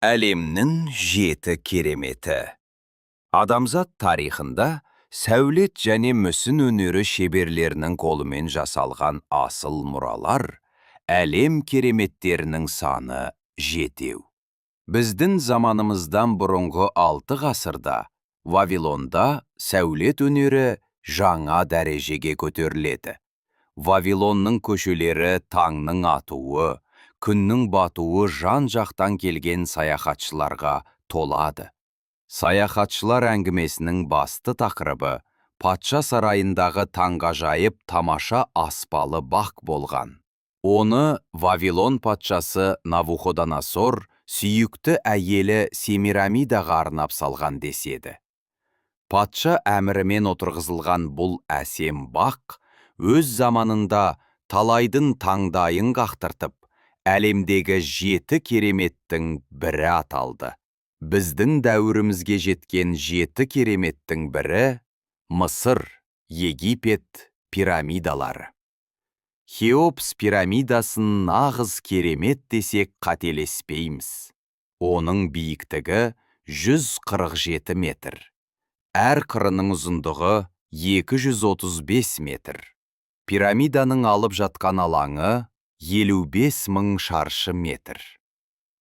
Әлемнің жеті кереметі. Адамзат тарихында сәулет және мүсін өнері шеберлерінің қолымен жасалған асыл мұралар әлем кереметтерінің саны жетеу. Біздің заманымыздан бұрынғы 6 ғасырда Вавилонда сәулет өнері жаңа дәрежеге көтеріледі. Вавилонның көшелері таңның атуы, күннің батуы жан-жақтан келген саяхатшыларға толады. Саяхатшылар әңгімесінің басты тақырыбы патша сарайындағы таңғажайып тамаша аспалы бақ болған. Оны Вавилон патшасы Навуходоносор сүйікті әйелі Семирамидаға арнап салған деседі. Патша әмірімен отырғызылған бұл әсем бақ өз заманында талайдың таңдайын қақтыртып, әлемдегі 7 кереметтің бірі аталды. Біздің дәуірімізге жеткен 7 кереметтің бірі Мысыр, Египет пирамидалары. Хеопс пирамидасын нағыз керемет десек қателеспейміз. Оның биіктігі 147 метр. Әр қырының ұзындығы 235 метр. Пирамиданың алып жатқан алаңы 55 мың шаршы метр.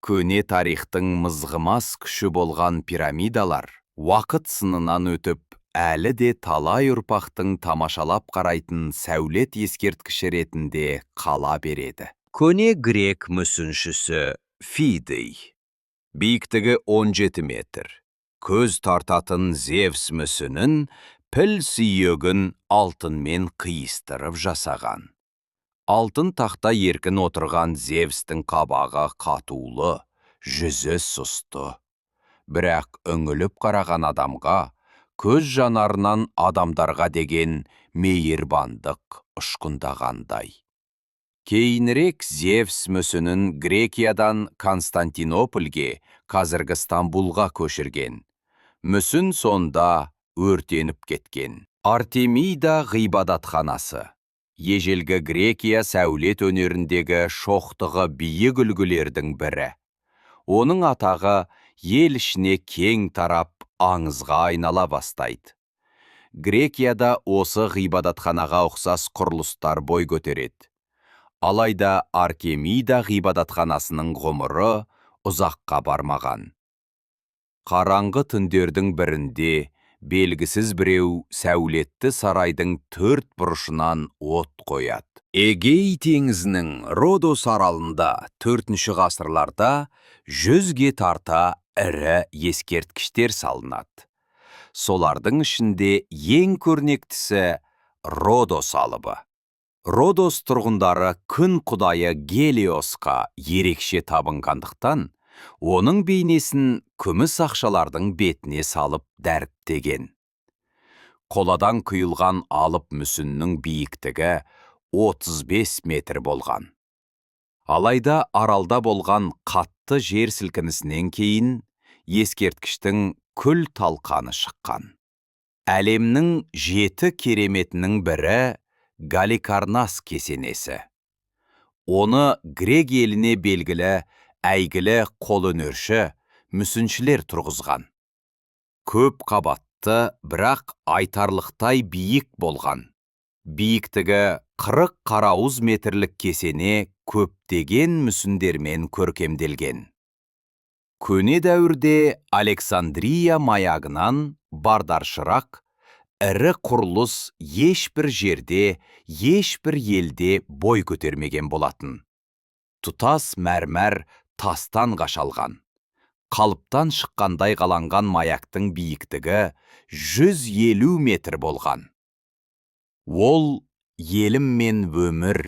Көне тарихтың мызғымас күші болған пирамидалар уақыт сынынан өтіп, әлі де талай ұрпақтың тамашалап қарайтын сәулет ескерткіші ретінде қала береді. Көне грек мүсіншісі Фидий. Биіктігі 17 метр. Көз тартатын Зевс мүсінін піл сүйегін алтынмен қиыстырып жасаған. Алтын тақта еркін отырған Зевстің қабағы қатулы, жүзі сұсты. Бірақ үңіліп қараған адамға, көз жанарынан адамдарға деген мейірбандық ұшқындағандай. Кейінірек Зевс мүсінін Грекиядан Константинопольге, қазіргі Стамбулға көшірген. Мүсін сонда өртеніп кеткен. Артемида ғибадатханасы. Ежелгі Грекия сәулет өнеріндегі шоқтығы биік үлгілердің бірі. Оның атағы ел ішіне кең тарап, аңызға айнала бастайды. Грекияда осы ғибадатханаға ұқсас құрылыстар бой көтереді. Алайда Артемида ғибадатханасының ғұмыры ұзаққа бармаған. Қараңғы түндердің бірінде белгісіз біреу сәулетті сарайдың 4 бұрышынан от қояды. Эгей теңізінің Родос аралында 4-ші ғасырларда 100-ге тарта ірі ескерткіштер салынады. Солардың ішінде ең көрнектісі Родос алыбы. Родос тұрғындары күн құдайы Гелиосқа ерекше табынғандықтан, оның бейнесін күміс ақшалардың бетіне салып дәріптеген. Қоладан құйылған алып мүсіннің биіктігі 35 метр болған. Алайда аралда болған қатты жер сілкінісінен кейін ескерткіштің күл талқаны шыққан. Әлемнің 7 кереметінің бірі Галикарнас кесенесі. Оны грек еліне белгілі әйгілі қолөнерші мүсіншілер тұрғызған. Көп қабатты, бірақ айтарлықтай биік болған. Биіктігі 40 қарауыз метрлік кесене көптеген мүсіндермен көркемделген. Көне дәуірде Александрия маягынан бардаршырақ, ірі құрылыс ешбір жерде, ешбір елде бой көтермеген болатын. Тұтас мәрмәр тастан қашалған. Қалыптан шыққандай қаланған маяктың биіктігі 150 метр болған. Ол елім мен өмір,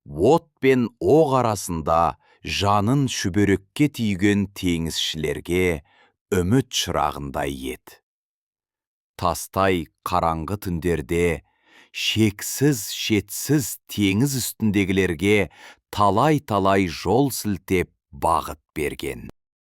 от пен оқ арасында жанын шүберекке түйген теңізшілерге үміт шырағындай еді. Тастай қараңғы түндерде шексіз-шетсіз теңіз үстіндегілерге талай-талай жол сілтеп бағыт берген.